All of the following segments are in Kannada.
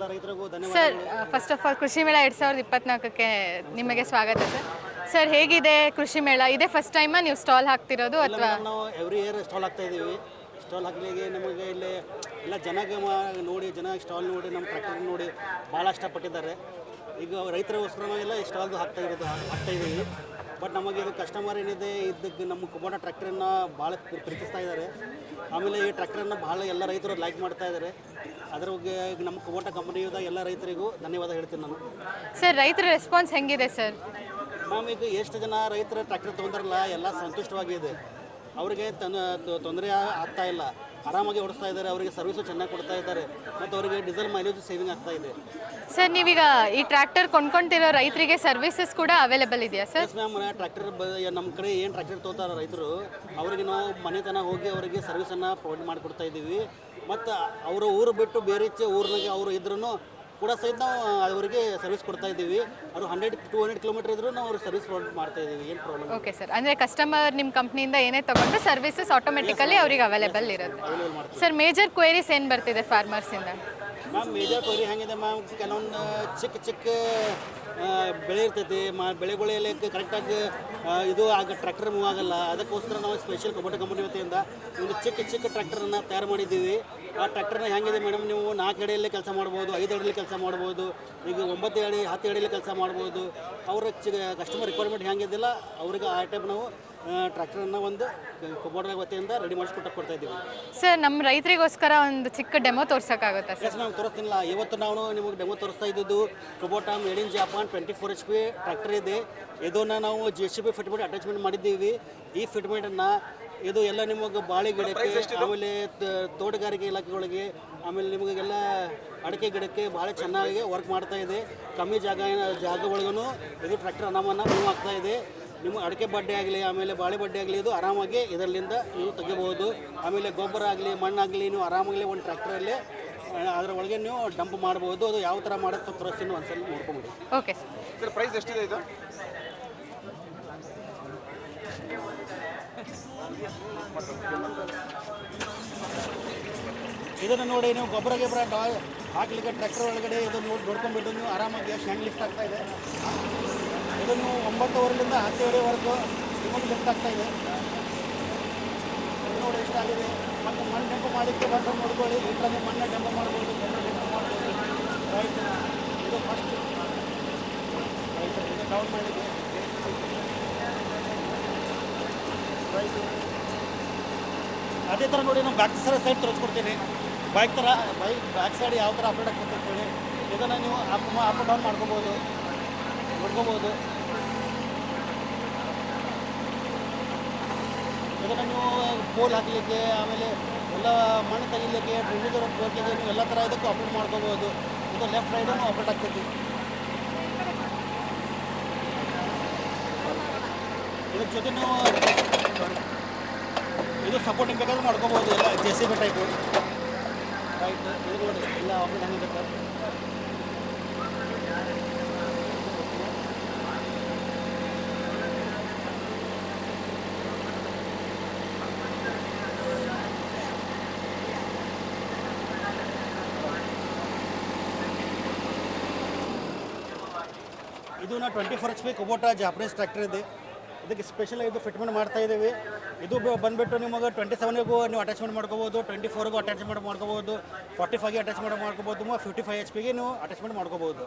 ಎಲ್ಲ ರೈತರಿಗೂ ಸರ್ ಧನ್ಯವಾದಗಳು. ಫಸ್ಟ್ ಆಫ್ ಆಲ್ ಕೃಷಿ ಮೇಳ 2024ಕ್ಕೆ ನಿಮಗೆ ಸ್ವಾಗತ ಸರ್. ಸರ್ ಹೇಗಿದೆ ಕೃಷಿ ಮೇಳ? ಇದೇ ಫಸ್ಟ್ ಟೈಮಾ ನೀವು ಸ್ಟಾಲ್ ಹಾಕ್ತಿರೋದು ಇಲ್ಲ ಅಥವಾ? ಮೇಡಮ್, ನಾವು ಎವ್ರಿ ಇಯರ್ ಸ್ಟಾಲ್ ಹಾಕ್ತಾ ಇದ್ದೀವಿ. ಸ್ಟಾಲ್ ಹಾಕಲಿಕ್ಕೆ ನಮಗೆ ಇಲ್ಲಿ ಎಲ್ಲ ನೋಡಿ ಸ್ಟಾಲ್ ನೋಡಿ ನಮ್ಮ ಟ್ರ್ಯಾಕ್ಟರ್ ನೋಡಿ ಭಾಳ ಇಷ್ಟಪಟ್ಟಿದ್ದಾರೆ. ಈಗ ರೈತರಿಗೋಸ್ಕರ ನಾವೆಲ್ಲ ಈ ಸ್ಟಾಲ್ದು ಹಾಕ್ತಾ ಇದ್ದೀವಿ. ಬಟ್ ನಮಗೆ ಇದು ಕಸ್ಟಮರ್ ಏನಿದೆ ಇದಕ್ಕೆ ನಮ್ಮ ಕುಬೋಟ ಟ್ರ್ಯಾಕ್ಟರನ್ನು ಭಾಳ ಪ್ರೀತಿಸ್ತಾ ಇದ್ದಾರೆ. ಆಮೇಲೆ ಈ ಟ್ರ್ಯಾಕ್ಟರನ್ನು ಭಾಳ ಎಲ್ಲ ರೈತರು ಲೈಕ್ ಮಾಡ್ತಾ ಇದ್ದಾರೆ. ಅದ್ರ ಬಗ್ಗೆ ನಮ್ಮ ಕುಬೋಟ ಕಂಪನಿಯಿಂದ ಎಲ್ಲ ರೈತರಿಗೂ ಧನ್ಯವಾದ ಹೇಳ್ತೀನಿ ನಾನು. ಸರ್ ರೈತರ ರೆಸ್ಪಾನ್ಸ್ ಹೆಂಗಿದೆ ಸರ್? ಮ್ಯಾಮ್, ಈಗ ಎಷ್ಟು ಜನ ರೈತರ ಟ್ರ್ಯಾಕ್ಟರ್ ತೊಗೊಂಡ್ರಲ್ಲ ಎಲ್ಲ ಸಂತುಷ್ಟವಾಗಿದೆ. ಅವರಿಗೆ ತೊಂದರೆ ಆಗ್ತಾ ಇಲ್ಲ, ಆರಾಮಾಗಿ ಓಡಿಸ್ತಾ ಇದ್ದಾರೆ. ಅವರಿಗೆ ಸರ್ವಿಸು ಚೆನ್ನಾಗಿ ಕೊಡ್ತಾ ಇದ್ದಾರೆ ಮತ್ತು ಅವರಿಗೆ ಡೀಸೆಲ್ ಮೈಲೇಜ್ ಸೇವಿಂಗ್ ಆಗ್ತಾ ಇದೆ. ಸರ್ ನೀವೀಗ ಈ ಟ್ರ್ಯಾಕ್ಟರ್ ಕೊಂಡ್ಕೊಂತಿರೋ ರೈತರಿಗೆ ಸರ್ವಿಸಸ್ ಕೂಡ ಅವೈಲೇಬಲ್ ಇದೆಯಾ ಸರ್? ಎಸ್ ಮ್ಯಾಮ್, ಟ್ರ್ಯಾಕ್ಟರ್ ನಮ್ಮ ಕಡೆ ಏನು ಟ್ರ್ಯಾಕ್ಟರ್ ತೊಗೋತಾರೆ ರೈತರು ಅವರಿಗೆ ನಾವು ಮನೆತನ ಹೋಗಿ ಅವರಿಗೆ ಸರ್ವಿಸನ್ನು ಪ್ರೊವೈಡ್ ಮಾಡಿಕೊಡ್ತಾ ಇದ್ದೀವಿ. ಮತ್ತು ಅವರ ಊರು ಬಿಟ್ಟು ಬೇರೆ ಊರಿನಾಗೆ ಅವರು ಇದ್ರೂ ಕೂಡ ಸಹಿತ ನಾವು ಅವರಿಗೆ ಸರ್ವಿಸ್ ಕೊಡ್ತಾ ಇದ್ದೀವಿ. ಅವರು 100-200 ಕಿಲೋಮೀಟರ್ ಇದ್ರೂ ನಾವು ಅವ್ರಿಗೆ ಸರ್ವಿಸ್ ಪ್ರೊವೈಡ್ ಮಾಡ್ತಾ ಇದ್ದೀವಿ. ಏನು ಪ್ರಾಬ್ಲಮ್? ಓಕೆ ಸರ್, ಅಂದರೆ ಕಸ್ಟಮರ್ ನಿಮ್ಮ ಕಂಪ್ನಿಯಿಂದ ಏನೇ ತೊಗೊಂಡ್ರು ಸರ್ವಿಸಸ್ ಆಟೋಮೆಟಿಕಲಿ ಅವ್ರಿಗೆ ಅವೈಲೇಬಲ್ ಇರುತ್ತೆ. ಸರ್ ಮೇಜರ್ ಕ್ವೈರೀಸ್ ಏನು ಬರ್ತಿದೆ ಫಾರ್ಮರ್ಸಿಂದ? ಮ್ಯಾಮ್, ಮೇಜರ್ ಕ್ವೈರಿ ಹೆಂಗಿದೆ ಮ್ಯಾಮ್, ಕೆಲವೊಂದು ಚಿಕ್ಕ ಬೆಳೆ ಇರ್ತೈತಿ. ಬೆಳೆಗಳಲ್ಲಿ ಕರೆಕ್ಟಾಗಿ ಇದು ಟ್ರ್ಯಾಕ್ಟರ್ ಮೂವ್ ಆಗಲ್ಲ. ಅದಕ್ಕೋಸ್ಕರ ನಾವು ಸ್ಪೆಷಲ್ ಕುಬೋಟ ಕಂಪನಿ ವತಿಯಿಂದ ಒಂದು ಚಿಕ್ಕ ಟ್ರ್ಯಾಕ್ಟರನ್ನು ತಯಾರು ಮಾಡಿದ್ದೀವಿ. ಆ ಟ್ರ್ಯಾಕ್ಟರ್ನ ಹೆಂಗಿದೆ ಮೇಡಮ್, ನೀವು 4 ಅಡಿಯಲ್ಲೇ ಕೆಲಸ ಮಾಡ್ಬೋದು, 5 ಅಡಿಯಲ್ಲಿ ಕೆಲಸ ಮಾಡ್ಬೋದು, ಈಗ 9 ಅಡಿ 10 ಅಡಿಯಲ್ಲಿ ಕೆಲಸ ಮಾಡ್ಬೋದು. ಅವರ ಕಸ್ಟಮರ್ ರಿಕ್ವೈರ್ಮೆಂಟ್ ಹೆಂಗಿದಿಲ್ಲ ಅವ್ರಿಗೆ ಆ ಟೈಪ್ ನಾವು ಟ್ರ್ಯಾಕ್ಟರನ್ನು ಒಂದು ಕುಬೋಟ ವತಿಯಿಂದ ರೆಡಿ ಕೊಡ್ತಾ ಇದ್ದೀವಿ. ಸರ್ ನಮ್ಮ ರೈತರಿಗೋಸ್ಕರ ಒಂದು ಚಿಕ್ಕ ಡೆಮೋ ತೋರ್ಸೋಕ್ಕಾಗುತ್ತಾ ಸರ್? ಎಸ್ ಮ್ಯಾಮ್, ತೋರಿಸ್ತೀನಿಲ್ಲ. ಇವತ್ತು ನಾವು ನಿಮಗೆ ಡೆಮೋ ತೋರಿಸ್ತಾ ಇದ್ದು Kubota made in Japan 24 HP tractor ಇದೆ. ಇದನ್ನು ನಾವು JCB ಫಿಟ್ಮೆಂಟ್ ಅಟ್ಯಾಚ್ಮೆಂಟ್ ಮಾಡಿದ್ದೀವಿ. ಈ ಫಿಟ್ಮೆಂಟನ್ನು ಇದು ಎಲ್ಲ ನಿಮಗೆ ಬಾಳೆ ಗಿಡಕ್ಕೆ, ಆಮೇಲೆ ತೋಟಗಾರಿಕೆ ಇಲಾಖೆಗಳಿಗೆ, ಆಮೇಲೆ ನಿಮಗೆಲ್ಲ ಅಡಿಕೆ ಗಿಡಕ್ಕೆ ಭಾಳ ಚೆನ್ನಾಗಿ ವರ್ಕ್ ಮಾಡ್ತಾ ಇದೆ. ಕಮ್ಮಿ ಜಾಗ ಒಳಗೂ ಇದು ಟ್ರ್ಯಾಕ್ಟರ್ ಅನಾಮನ್ನು ಮೂವ್ ಆಗ್ತಾ ಇದೆ. ನಿಮ್ಮ ಅಡಿಕೆ ಬಡ್ಡೆ ಆಗಲಿ, ಆಮೇಲೆ ಬಾಳೆ ಬಡ್ಡೆ ಆಗಲಿ, ಇದು ಆರಾಮಾಗಿ ಇದರಿಂದ ನೀವು ತೆಗಿಬೋದು. ಆಮೇಲೆ ಗೊಬ್ಬರ ಆಗಲಿ, ಮಣ್ಣಾಗಲಿ, ನೀವು ಆರಾಮಾಗಲಿ ಒಂದು ಟ್ರ್ಯಾಕ್ಟರಲ್ಲಿ ಅದರ ಒಳಗೆ ನೀವು ಡಂಪ್ ಮಾಡ್ಬೋದು. ಅದು ಯಾವ ಥರ ಮಾಡೋದು ತೋರಿಸ್ತೀನಿ, ಒಂದ್ಸಲ ನೋಡ್ಕೊಂಬಿಡಿ. ಓಕೆ ಸರ್, ಪ್ರೈಸ್ ಎಷ್ಟಿದೆ ಇದು? ಇದನ್ನು ನೋಡಿ, ನೀವು ಗೊಬ್ಬರ ಹಾಕ್ಲಿಕ್ಕೆ ಟ್ರ್ಯಾಕ್ಟರ್ ಒಳಗಡೆ ಇದನ್ನು ನೋಡ್ಕೊಂಡ್ಬಿಟ್ಟು ನೀವು ಆರಾಮಾಗಿ ಹ್ಯಾಂಡ್ ಲಿಫ್ಟ್ ಆಗ್ತಾ ಇದೆ. ಇದನ್ನು 9:15 10 ಅಡಿವರೆಗೂ ನಿಮಗೆ ಲಿಫ್ಟ್ ಆಗ್ತಾ ಇದೆ. ಇದು ನೋಡಿ ಎಷ್ಟಾಗಿದೆ. ಮತ್ತು ಮಣ್ಣು ಡೆಂಪ್ ಮಾಡಲಿಕ್ಕೆ ಬಂದು ನೋಡ್ಕೊಳ್ಳಿ. ಇದರಲ್ಲಿ ಮಣ್ಣು ಡೆಂಪ್ ಮಾಡ್ಬೋದು, ರೈಟ್. ಇದು ಫಸ್ಟ್ ರೈಟ್, ಇದು ಡೌನ್ ಮಾಡಿದೆ ರೈಟ್. ಅದೇ ಥರ ನೋಡಿ, ನಾವು ಬ್ಯಾಕ್ ಸೈಡ್ ತೋರಿಸ್ಕೊಡ್ತೀನಿ. ಬ್ಯಾಕ್ ಸೈಡ್ ಯಾವ ಥರ ಅಪ್ಡೇಟ್ ಆಗ್ತದೆ ಅಂತೇಳಿ ಇದನ್ನು ನೀವು ಅಪ್ ಡೌನ್ ನೋಡ್ಕೋಬೋದು. ಇದನ್ನು ನೀವು ಪೋಲ್ ಹಾಕಲಿಕ್ಕೆ, ಆಮೇಲೆ ಎಲ್ಲ ಮಣ್ಣು ತೆಗಿಲಿಕ್ಕೆ, ಡ್ರೈನೇಜ್ ವರ್ಕಿಗೆ, ನೀವು ಎಲ್ಲ ಥರ ಇದಕ್ಕೂ ಅಪ್ಡೇಟ್ ಮಾಡ್ಕೋಬೋದು. ಇದು ಲೆಫ್ಟ್ ರೈಟೂ ಅಪ್ಡೇಟ್ ಆಗ್ತೈತಿ. ಇದ್ರ ಜೊತೆ ನೀವು ಇದು ಸಪೋರ್ಟಿಂಗ್ ಬೇಕಾದ್ರೆ ಮಾಡ್ಕೋಬೋದು. ಎಲ್ಲ JCB ಟೈಪು ರೈಟ್. ಇದು ನೋಡಿ ಎಲ್ಲ ಆಪ್ಷನ್ ಹೆಂಗಿರುತ್ತೆ. ಇದು ನಾವು 24 HP ಕುಬೋಟ ಜಾಪನೀಸ್ ಟ್ರ್ಯಾಕ್ಟರ್ ಇದೆ. ಇದಕ್ಕೆ ಸ್ಪೆಷಲ್ ಇದು ಫಿಟ್ಮೆಂಟ್ ಮಾಡ್ತಾ ಇದ್ದೀವಿ. ಇದು ಬಂದುಬಿಟ್ಟು ನಿಮಗೆ 27ಗೂ ನೀವು ಅಟ್ಯಾಚ್ಮೆಂಟ್ ಮಾಡ್ಕೋಬೋದು, 24ಗೂ ಅಟ್ಯಾಚ್ಮೆಂಟ್ ಮಾಡ್ಕೋಬೋದು, 45ಗೆ ಅಟ್ಯಾಚ್ಮೆಂಟ್ ಮಾಡ್ಕೋಬೋದು, 55 HPಗೆ ನೀವು ಅಟ್ಯಾಚ್ಮೆಂಟ್ ಮಾಡ್ಕೋಬೋದು.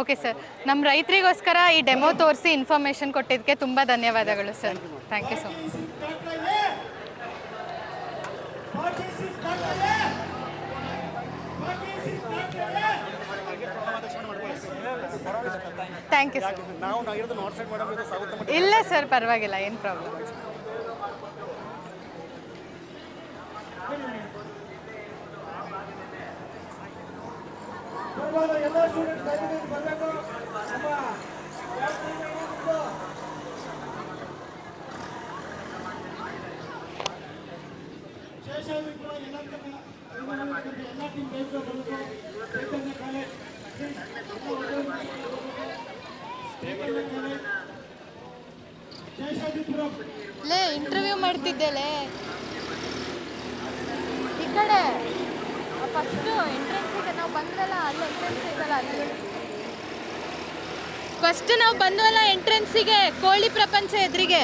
ಓಕೆ ಸರ್, ನಮ್ಮ ರೈತರಿಗೋಸ್ಕರ ಈ ಡೆಮೋ ತೋರಿಸಿ ಇನ್ಫಾರ್ಮೇಷನ್ ಕೊಟ್ಟಿದ್ದಕ್ಕೆ ತುಂಬ ಧನ್ಯವಾದಗಳು sir. Thank you so much. Thank you sir. ನಾವು ಇರೋದು ನಾರ್ತ್ ಸೈಡ್ ಮೇಡಮ್, ಇದು ಸೌತ್. ಇಲ್ಲ ಸರ್, ಪರವಾಗಿಲ್ಲ, ಏನು ಪ್ರಾಬ್ಲಮ್. ಎಲ್ಲ ಸ್ಟೂಡೆಂಟ್ಸ್ ಬರಬೇಕು. ಲೇ ಇಂಟರ್ವ್ಯೂ ಮಾಡ್ತಿದ್ದೇಲೆ ಈ ಕಡೆ ಫಸ್ಟು ಎಂಟ್ರೆನ್ಸಿಗೆ ನಾವು ನಾವು ಬಂದ್ರಲ್ಲ ಅಲ್ಲಿ ಎಂಟ್ರೆನ್ಸ್ ಐತಲ್ಲ ಅಲ್ಲಿ. ಫಸ್ಟ್ ನಾವು ಬಂದ್ವಲ್ಲ ಎಂಟ್ರೆನ್ಸಿಗೆ ಕೋಳಿ ಪ್ರಪಂಚ ಎದುರಿಗೆ